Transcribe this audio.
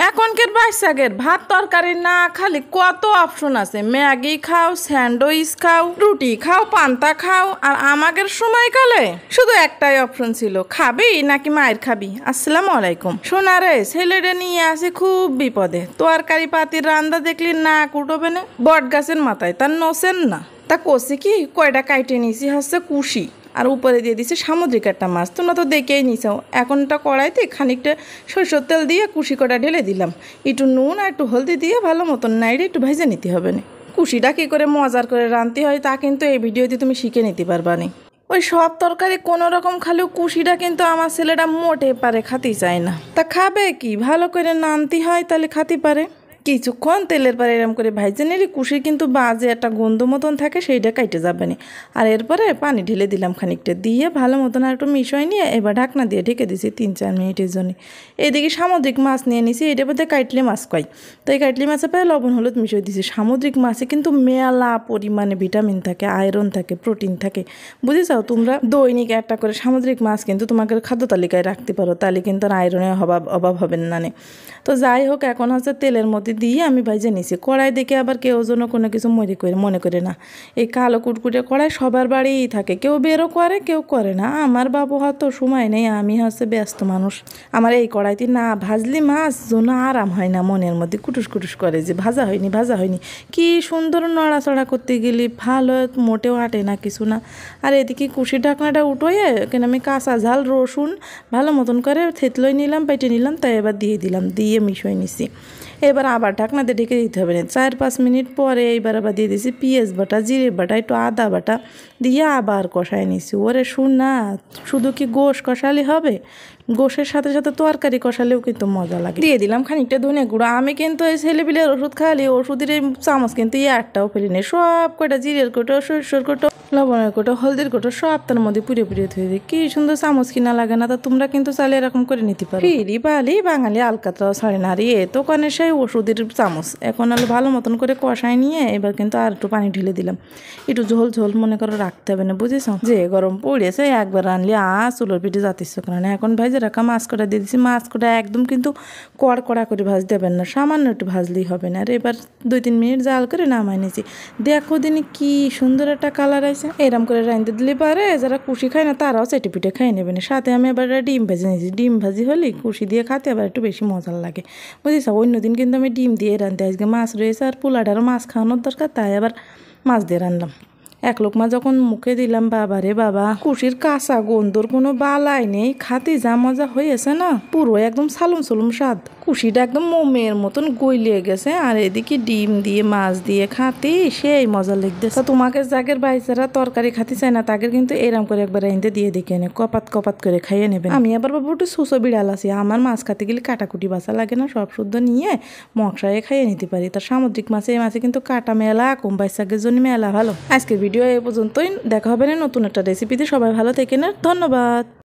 এখনকার বাচ্চাদের ভাত তরকারি না খালি কত অপশন আছে, ম্যাগি খাও, স্যান্ডউইচ খাও, রুটি খাও, পান্তা খাও। আর আমাদের সময়কালে শুধু একটাই অপশন ছিল, খাবি নাকি মায়ের খাবি। আসসালামু আলাইকুম। সোনারে ছেলেটা নিয়ে আসে খুব বিপদে, তরকারি পাতির রান্দা দেখলি না কুটবে না, বট গাছের মাথায় তার নসেন না। তা কষে কি কয়টা কাইটে নিয়েছি হচ্ছে কুশি, আর উপরে দিয়ে দিছে সামুদ্রিক একটা মাছ। তোমরা তো দেখেই নিছাও। এখনটা কড়াইতে খানিকটা সরষের তেল দিয়ে কুশি কটা ঢেলে দিলাম, একটু নুন আর একটু হলদি দিয়ে ভালো মতন নাইড়ে একটু ভেজে নিতে হবে না। কুশিটা কী করে মজার করে রাঁধতে হয় তা কিন্তু এই ভিডিওতে তুমি শিখে নিতে পারবা না। ওই সব তরকারি কোনো রকম খালেও কুশিটা কিন্তু আমার ছেলেটা মোটে পারে, খাতে চায় না। তা খাবে কি, ভালো করে নানতে হয় তাহলে খাতে পারে। কিছুক্ষণ তেলের পরে এরম করে ভাইজে নিলে কুশির কিন্তু বাজে একটা গন্ধ মতন থাকে, সেইটা কাইটে যাবে না। আর এরপরে পানি ঢেলে দিলাম খানিকটা, দিয়ে ভালো মতন আর একটু মিশাই নিয়ে এবার ঢাকনা দিয়ে ঢেকে দিছি 3-4 মিনিটের জন্য। এদিকে সামুদ্রিক মাছ নিয়ে নিছি, এটার মধ্যে কাইটলি মাছ কয়, তো এই কাইটলি মাছের পরে লবণ হলুদ মিশিয়ে দিছি। সামুদ্রিক মাছে কিন্তু মেলা পরিমাণে ভিটামিন থাকে, আয়রন থাকে, প্রোটিন থাকে, বুঝেছাও তোমরা। দৈনিক একটা করে সামুদ্রিক মাছ কিন্তু তোমাকে খাদ্য তালিকায় রাখতে পারো, তাহলে কিন্তু আর আয়রনের অভাব হবে না। তো যাই হোক, এখন হচ্ছে তেলের মধ্যে দিয়ে আমি ভাইজে নিছি। কড়াই দেখে আবার কেউ যেন কোনো কিছু মনে করে না, এই কালো কুটকুটে কড়াই সবার বাড়িই থাকে, কেউ বেরো করে কেউ করে না। আমার বাবু হয়তো সময় নেই, আমি হচ্ছে ব্যস্ত মানুষ। আমার এই কড়াইতে না ভাজলি মাছ যেন আরাম হয় না, মনের মধ্যে কুটুস করে যে ভাজা হয়নি। কি সুন্দর নড়াচড়া করতে গেলি ভালো মোটেও আটে না, কিছু না। আর এদিকে কুশি ঢাকনাটা উঠোয়ে কেন আমি কাঁচা ঝাল রসুন ভালো মতন করে থেতলই নিলাম, পেটে নিলাম, তাই এবার দিয়ে দিলাম, দিয়ে মিশিয়ে নিছি। এবার আবার ঢাকনাতে ঢেকে দিতে হবে না। 4-5 মিনিট পরে এইবার আবার দিয়ে দিয়েছি পেঁয়াজ বাটা, জিরে বাটা, একটু আদা বাটা দিয়ে আবার কষাই নিছি। ওরে শুন না, শুধু কি গোশ কষালে হবে, গোশের সাথে সাথে তরকারি কষালেও কিন্তু মজা লাগে। দিয়ে দিলাম খানিকটা ধনে গুঁড়ো। আমি কিন্তু এই ছেলেপিলের ওষুধ খাওয়ালি ওষুধের এই চামচ কিন্তু একটাও ফেলি নেই, সব কটা জিরের কোটো, সরষের কোটো, লবণের কোটো, হলদির কোটো সব তার মধ্যে পুড়ে ধুয়ে দিই। কি সুন্দর চামচ কিনা লাগে না, তা তোমরা কিন্তু চাইলে এরকম করে নিতে পারো। ফিরি বালি বাঙালি আলকাতরাও ছাড়ে না। আর তো কানে সেই ওষুধের চামচ। এখন হলো ভালো মতন করে কষাই নিয়ে এবার কিন্তু আর একটু পানি ঢেলে দিলাম, একটু ঝোল মনে করো রাখতে হবে না, বুঝেছ। যে গরম পড়েছে একবার রানলে চুলোর পিঠে যাতিস করে না। এখন ভাইজে রাখা মাছ কটা দিয়ে দিচ্ছি। মাছ কটা একদম কিন্তু কড়া করে ভাজতে দেবেন না, সামান্য একটু ভাজলেই হবে না। আর এবার 2-3 মিনিট জাল করে নামাই নিয়েছি। দেখো দিনে কি সুন্দর একটা কালার আছে। এরম করে রাঁধতে দিলে পারে যারা কুশি খায় না তারাও চেটে পিঠে খাই নেবে না। সাথে আমি এবার ডিম ভেজে নিয়েছি। ডিম ভাজি হলে কুশি দিয়ে খাতে আবার একটু বেশি মজার লাগে, বুঝেছ। অন্যদিন কিন্তু আমি ডিম দিয়ে রাঁধতে, আজকে মাছ রয়েছে আর পোলাটারও মাছ খাওয়ানোর দরকার, তাই আবার মাছ দিয়ে রাঁধলাম। এক লোকমা যখন মুখে দিলাম, বাবা রে বাবা, কুশির কাঁচা গন্ধর কোনো বালাই নেই, খাতে যা মজা হয়েছে না, পুরো একদম সালুম স্বাদ। কুশিটা একদম মোমের মতন গইলিয়ে গেছে, আর এদিকে ডিম দিয়ে মাছ দিয়ে খাতে সেই মজা লাগতেছে। তোমাকে যাদের বাইচারা তরকারি খাতে চায় না তাদের কিন্তু এরম করে একবার রাইন্দে দিয়ে দেখে নে, কপাত করে খাইয়ে নেবেন। আমি আবার বাবু একটু সুসো বিড়াল আছি, আমার মাছ খাতে গেলে কাটাকুটি বাসা লাগে না, সব শুদ্ধ নিয়ে মশায় খাইয়ে নিতে পারি। তার সামুদ্রিক মাছে এই মাছে কিন্তু কাটা মেলা কম, বাইচাকের জন্য মেলা ভালো। আজকের ভিডিও এই পর্যন্তই, দেখা হবে না নতুন একটা রেসিপিতে। সবাই ভালো থেকেন, ধন্যবাদ।